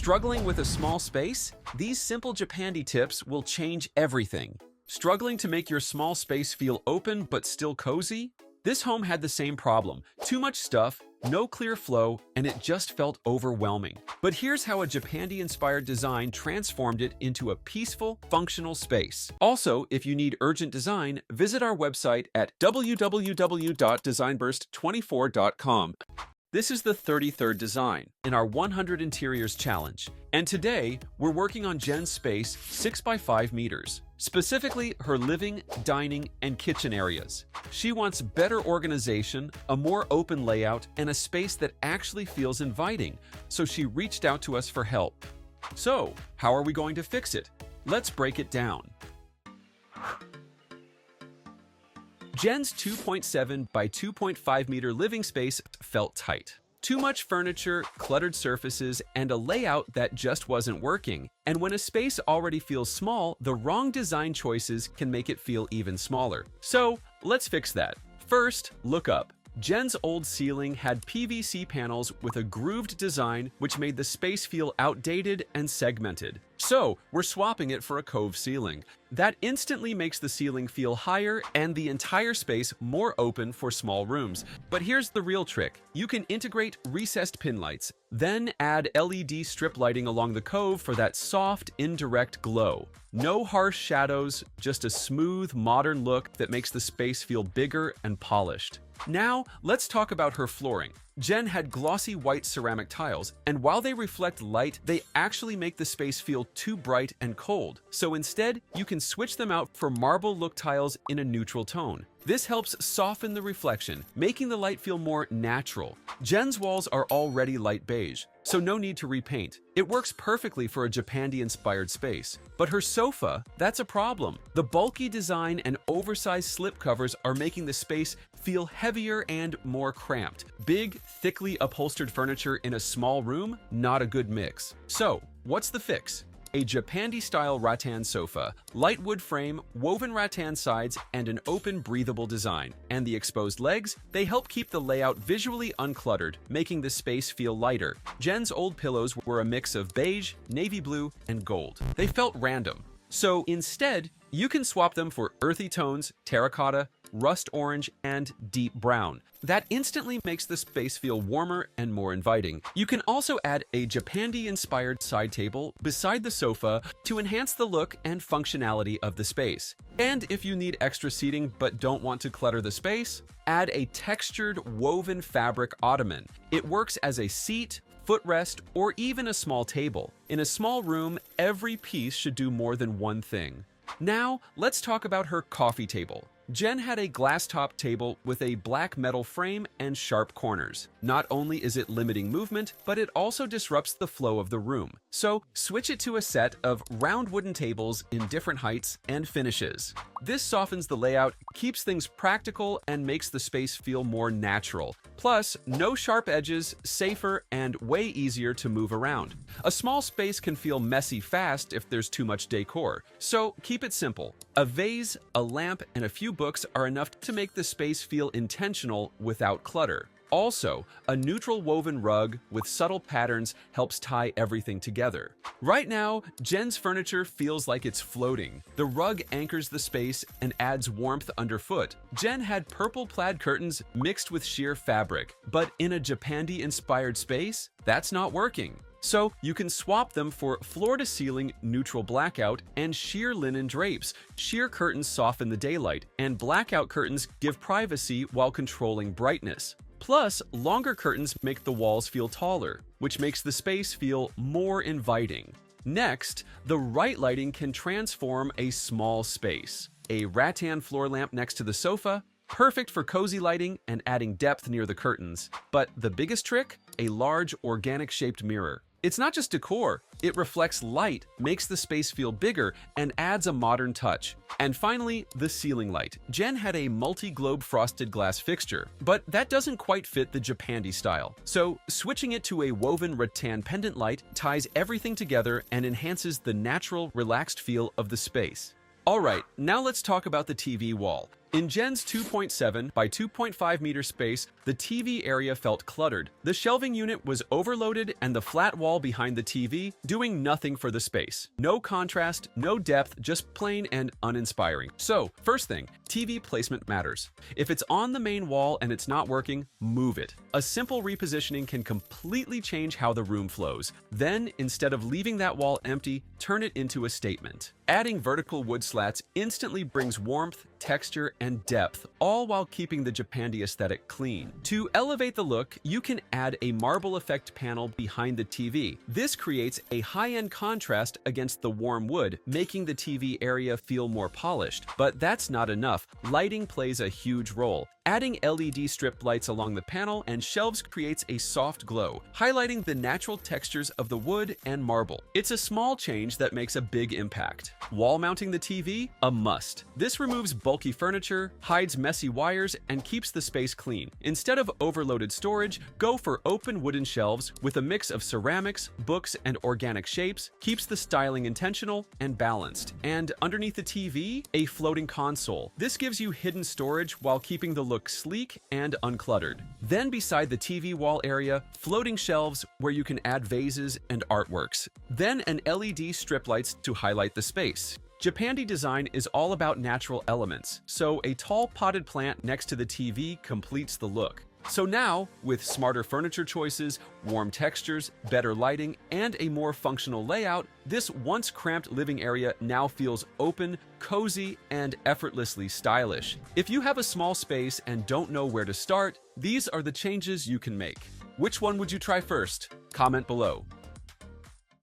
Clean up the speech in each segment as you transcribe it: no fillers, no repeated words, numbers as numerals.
Struggling with a small space? These simple Japandi tips will change everything. Struggling to make your small space feel open but still cozy? This home had the same problem. Too much stuff, no clear flow, and it just felt overwhelming. But here's how a Japandi-inspired design transformed it into a peaceful, functional space. Also, if you need urgent design, visit our website at www.designburst24.com. This is the 33rd design in our 100 Interiors Challenge. And today, we're working on Jen's space 6 by 5 meters. Specifically, her living, dining, and kitchen areas. She wants better organization, a more open layout, and a space that actually feels inviting, so she reached out to us for help. So, how are we going to fix it? Let's break it down. Jen's 2.7 by 2.5 meter living space felt tight. Too much furniture, cluttered surfaces, and a layout that just wasn't working. And when a space already feels small, the wrong design choices can make it feel even smaller. So, let's fix that. First, look up. Jen's old ceiling had PVC panels with a grooved design which made the space feel outdated and segmented. So, we're swapping it for a cove ceiling. That instantly makes the ceiling feel higher and the entire space more open for small rooms. But here's the real trick. You can integrate recessed pin lights, then add LED strip lighting along the cove for that soft, indirect glow. No harsh shadows, just a smooth, modern look that makes the space feel bigger and polished. Now, let's talk about her flooring. Jen had glossy white ceramic tiles, and while they reflect light, they actually make the space feel too bright and cold. So instead, you can switch them out for marble-look tiles in a neutral tone. This helps soften the reflection, making the light feel more natural. Jen's walls are already light beige, so no need to repaint. It works perfectly for a Japandi-inspired space. But her sofa, that's a problem. The bulky design and oversized slipcovers are making the space feel heavier and more cramped. Big, thickly upholstered furniture in a small room? Not a good mix. So, what's the fix? A Japandi-style rattan sofa, light wood frame, woven rattan sides, and an open, breathable design. And the exposed legs? They help keep the layout visually uncluttered, making the space feel lighter. Jen's old pillows were a mix of beige, navy blue, and gold. They felt random. So instead, you can swap them for earthy tones, terracotta, rust orange, and deep brown. That instantly makes the space feel warmer and more inviting. You can also add a Japandi-inspired side table beside the sofa to enhance the look and functionality of the space. And if you need extra seating but don't want to clutter the space, add a textured woven fabric ottoman. It works as a seat, footrest, or even a small table. In a small room, every piece should do more than one thing. Now, let's talk about her coffee table. Jen had a glass-top table with a black metal frame and sharp corners. Not only is it limiting movement, but it also disrupts the flow of the room. So, switch it to a set of round wooden tables in different heights and finishes. This softens the layout, keeps things practical, and makes the space feel more natural. Plus, no sharp edges, safer, and way easier to move around. A small space can feel messy fast if there's too much decor, so keep it simple. A vase, a lamp, and a few books are enough to make the space feel intentional without clutter. Also, a neutral woven rug with subtle patterns helps tie everything together. Right now, Jen's furniture feels like it's floating. The rug anchors the space and adds warmth underfoot. Jen had purple plaid curtains mixed with sheer fabric, but in a Japandi-inspired space, that's not working. So you can swap them for floor-to-ceiling neutral blackout and sheer linen drapes. Sheer curtains soften the daylight, and blackout curtains give privacy while controlling brightness. Plus, longer curtains make the walls feel taller, which makes the space feel more inviting. Next, the right lighting can transform a small space. A rattan floor lamp next to the sofa, perfect for cozy lighting and adding depth near the curtains. But the biggest trick? A large, organic-shaped mirror. It's not just decor, it reflects light, makes the space feel bigger, and adds a modern touch. And finally, the ceiling light. Jen had a multi-globe frosted glass fixture, but that doesn't quite fit the Japandi style. So, switching it to a woven rattan pendant light ties everything together and enhances the natural, relaxed feel of the space. Alright, now let's talk about the TV wall. In Jen's 2.7 by 2.5 meter space, the TV area felt cluttered. The shelving unit was overloaded and the flat wall behind the TV doing nothing for the space. No contrast, no depth, just plain and uninspiring. So, first thing, TV placement matters. If it's on the main wall and it's not working, move it. A simple repositioning can completely change how the room flows. Then, instead of leaving that wall empty, turn it into a statement. Adding vertical wood slats instantly brings warmth, texture, and depth, all while keeping the Japandi aesthetic clean. To elevate the look, you can add a marble effect panel behind the TV. This creates a high-end contrast against the warm wood, making the TV area feel more polished. But that's not enough. Lighting plays a huge role. Adding LED strip lights along the panel and shelves creates a soft glow, highlighting the natural textures of the wood and marble. It's a small change that makes a big impact. Wall mounting the TV? A must. This removes bulky furniture, hides messy wires, and keeps the space clean. Instead of overloaded storage, go for open wooden shelves with a mix of ceramics, books, and organic shapes, keeps the styling intentional and balanced. And underneath the TV, a floating console. This gives you hidden storage while keeping the look sleek and uncluttered. Then beside the TV wall area, floating shelves where you can add vases and artworks. Then an LED strip lights to highlight the space. Japandi design is all about natural elements, so a tall potted plant next to the TV completes the look. So now, with smarter furniture choices, warm textures, better lighting, and a more functional layout, this once cramped living area now feels open, cozy, and effortlessly stylish. If you have a small space and don't know where to start, these are the changes you can make. Which one would you try first? Comment below.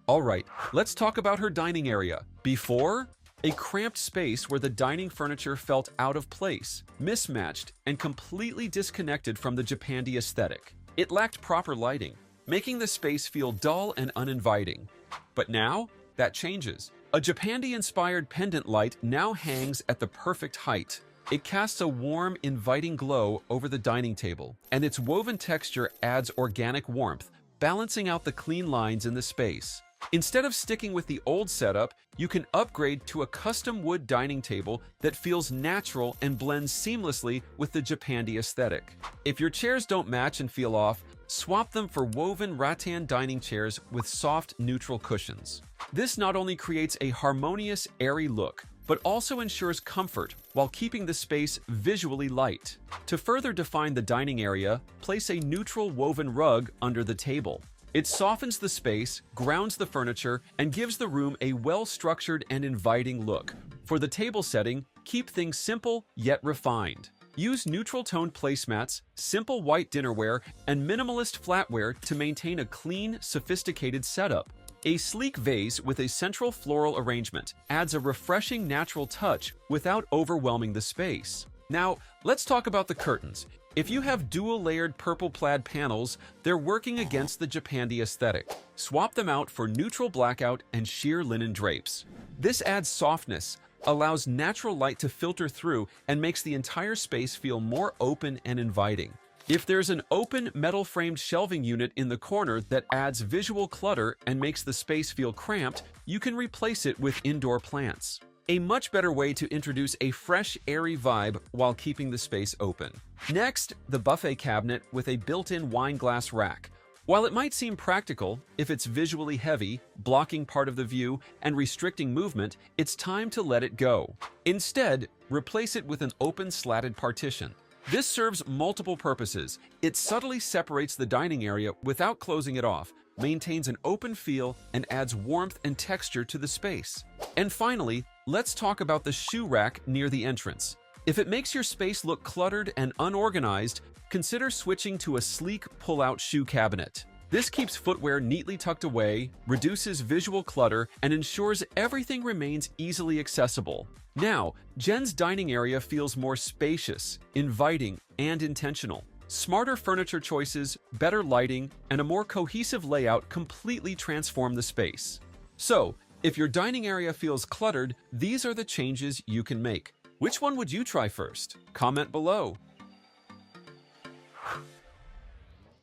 Alright, let's talk about her dining area. Before, a cramped space where the dining furniture felt out of place, mismatched, and completely disconnected from the Japandi aesthetic. It lacked proper lighting, making the space feel dull and uninviting. But now, that changes. A Japandi-inspired pendant light now hangs at the perfect height. It casts a warm, inviting glow over the dining table, and its woven texture adds organic warmth, balancing out the clean lines in the space. Instead of sticking with the old setup, you can upgrade to a custom wood dining table that feels natural and blends seamlessly with the Japandi aesthetic. If your chairs don't match and feel off, swap them for woven rattan dining chairs with soft, neutral cushions. This not only creates a harmonious, airy look, but also ensures comfort while keeping the space visually light. To further define the dining area, place a neutral woven rug under the table. It softens the space, grounds the furniture, and gives the room a well-structured and inviting look. For the table setting, keep things simple yet refined. Use neutral-toned placemats, simple white dinnerware, and minimalist flatware to maintain a clean, sophisticated setup. A sleek vase with a central floral arrangement adds a refreshing natural touch without overwhelming the space. Now, let's talk about the curtains. If you have dual-layered purple plaid panels, they're working against the Japandi aesthetic. Swap them out for neutral blackout and sheer linen drapes. This adds softness, allows natural light to filter through, and makes the entire space feel more open and inviting. If there's an open metal-framed shelving unit in the corner that adds visual clutter and makes the space feel cramped, you can replace it with indoor plants. A much better way to introduce a fresh, airy vibe while keeping the space open. Next, the buffet cabinet with a built-in wine glass rack. While it might seem practical, if it's visually heavy, blocking part of the view, and restricting movement, it's time to let it go. Instead, replace it with an open slatted partition. This serves multiple purposes. It subtly separates the dining area without closing it off, maintains an open feel, and adds warmth and texture to the space. And finally, let's talk about the shoe rack near the entrance. If it makes your space look cluttered and unorganized, consider switching to a sleek pull-out shoe cabinet. This keeps footwear neatly tucked away, reduces visual clutter, and ensures everything remains easily accessible. Now, Jen's dining area feels more spacious, inviting, and intentional. Smarter furniture choices, better lighting, and a more cohesive layout completely transform the space. So, if your dining area feels cluttered, these are the changes you can make. Which one would you try first? Comment below.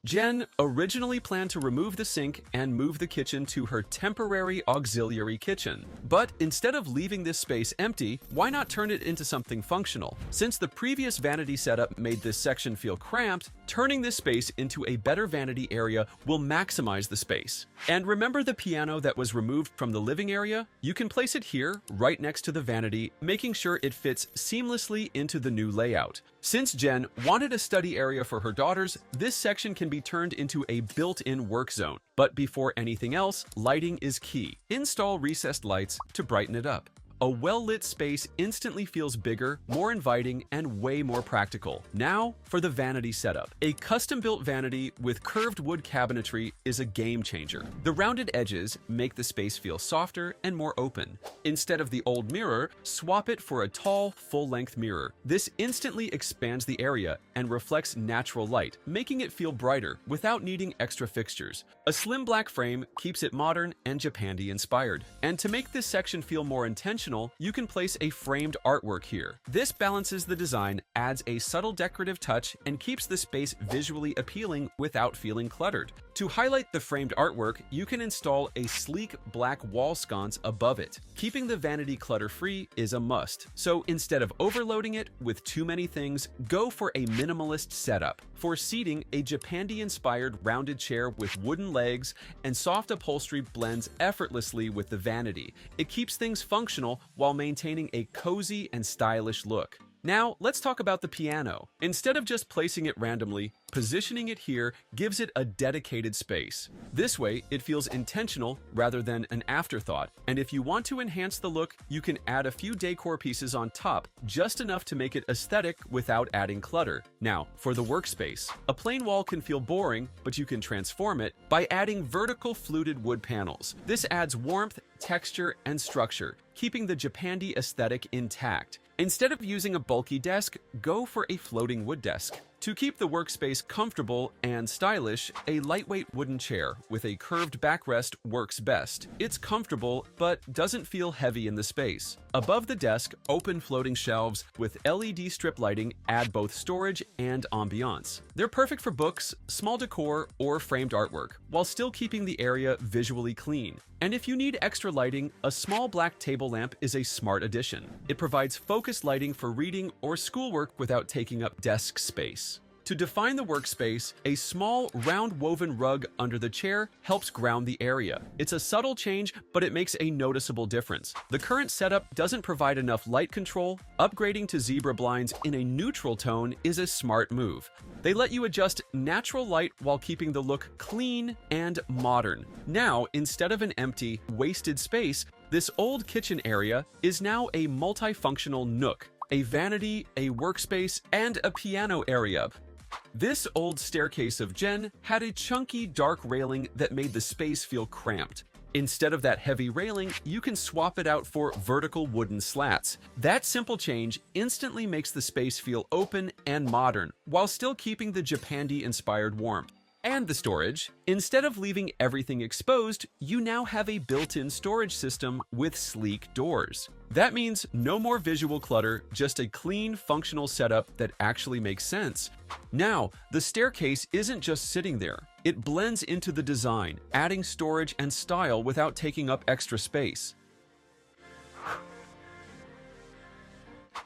Jen originally planned to remove the sink and move the kitchen to her temporary auxiliary kitchen. But instead of leaving this space empty, why not turn it into something functional? Since the previous vanity setup made this section feel cramped, turning this space into a better vanity area will maximize the space. And remember the piano that was removed from the living area? You can place it here, right next to the vanity, making sure it fits seamlessly into the new layout. Since Jen wanted a study area for her daughters, this section can be turned into a built-in work zone. But before anything else, lighting is key. Install recessed lights to brighten it up. A well-lit space instantly feels bigger, more inviting, and way more practical. Now for the vanity setup. A custom-built vanity with curved wood cabinetry is a game changer. The rounded edges make the space feel softer and more open. Instead of the old mirror, swap it for a tall, full-length mirror. This instantly expands the area and reflects natural light, making it feel brighter without needing extra fixtures. A slim black frame keeps it modern and Japandi-inspired. And to make this section feel more intentional, you can place a framed artwork here. This balances the design, adds a subtle decorative touch, and keeps the space visually appealing without feeling cluttered. To highlight the framed artwork, you can install a sleek black wall sconce above it. Keeping the vanity clutter-free is a must, so instead of overloading it with too many things, go for a minimalist setup. For seating, a Japandi-inspired rounded chair with wooden legs and soft upholstery blends effortlessly with the vanity. It keeps things functional while maintaining a cozy and stylish look. Now, let's talk about the piano. Instead of just placing it randomly, positioning it here gives it a dedicated space. This way, it feels intentional rather than an afterthought. And if you want to enhance the look, you can add a few decor pieces on top, just enough to make it aesthetic without adding clutter. Now, for the workspace. A plain wall can feel boring, but you can transform it by adding vertical fluted wood panels. This adds warmth, texture, and structure, keeping the Japandi aesthetic intact. Instead of using a bulky desk, go for a floating wood desk. To keep the workspace comfortable and stylish, a lightweight wooden chair with a curved backrest works best. It's comfortable, but doesn't feel heavy in the space. Above the desk, open floating shelves with LED strip lighting add both storage and ambiance. They're perfect for books, small decor, or framed artwork, while still keeping the area visually clean. And if you need extra lighting, a small black table lamp is a smart addition. It provides focused lighting for reading or schoolwork without taking up desk space. To define the workspace, a small, round woven rug under the chair helps ground the area. It's a subtle change, but it makes a noticeable difference. The current setup doesn't provide enough light control. Upgrading to zebra blinds in a neutral tone is a smart move. They let you adjust natural light while keeping the look clean and modern. Now, instead of an empty, wasted space, this old kitchen area is now a multifunctional nook, a vanity, a workspace, and a piano area. This old staircase of Jen had a chunky dark railing that made the space feel cramped. Instead of that heavy railing, you can swap it out for vertical wooden slats. That simple change instantly makes the space feel open and modern, while still keeping the Japandi-inspired warmth. And the storage. Instead of leaving everything exposed, you now have a built-in storage system with sleek doors. That means no more visual clutter, just a clean, functional setup that actually makes sense. Now, the staircase isn't just sitting there. It blends into the design, adding storage and style without taking up extra space.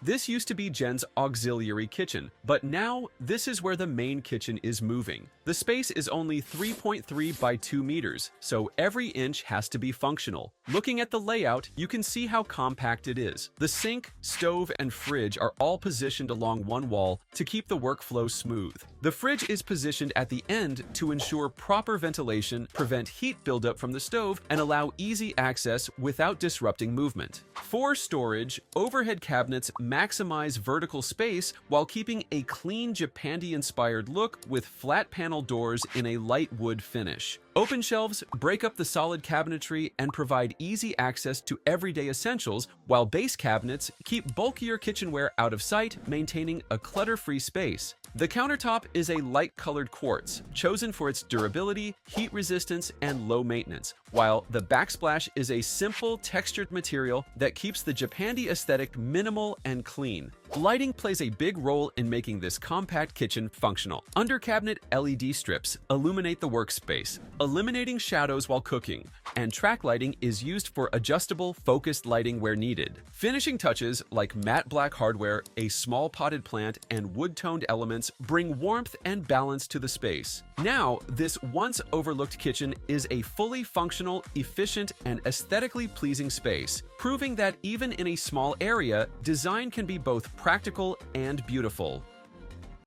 This used to be Jen's auxiliary kitchen, but now this is where the main kitchen is moving. The space is only 3.3 by 2 meters, so every inch has to be functional. Looking at the layout, you can see how compact it is. The sink, stove, and fridge are all positioned along one wall to keep the workflow smooth. The fridge is positioned at the end to ensure proper ventilation, prevent heat buildup from the stove, and allow easy access without disrupting movement. For storage, overhead cabinets maximize vertical space while keeping a clean Japandi-inspired look with flat panel doors in a light wood finish. Open shelves break up the solid cabinetry and provide easy access to everyday essentials, while base cabinets keep bulkier kitchenware out of sight, maintaining a clutter-free space. The countertop is a light-colored quartz, chosen for its durability, heat resistance, and low maintenance, while the backsplash is a simple, textured material that keeps the Japandi aesthetic minimal and clean. Lighting plays a big role in making this compact kitchen functional. Under-cabinet LED strips illuminate the workspace, eliminating shadows while cooking, and track lighting is used for adjustable, focused lighting where needed. Finishing touches like matte black hardware, a small potted plant, and wood-toned elements bring warmth and balance to the space. Now, this once overlooked kitchen is a fully functional, efficient, and aesthetically pleasing space, proving that even in a small area, design can be both practical and beautiful.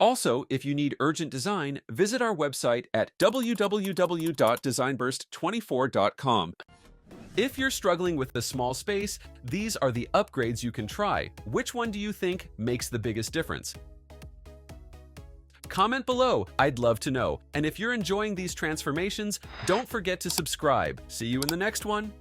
Also, if you need urgent design, visit our website at www.designburst24.com. If you're struggling with the small space, these are the upgrades you can try. Which one do you think makes the biggest difference? Comment below, I'd love to know. And if you're enjoying these transformations, don't forget to subscribe. See you in the next one.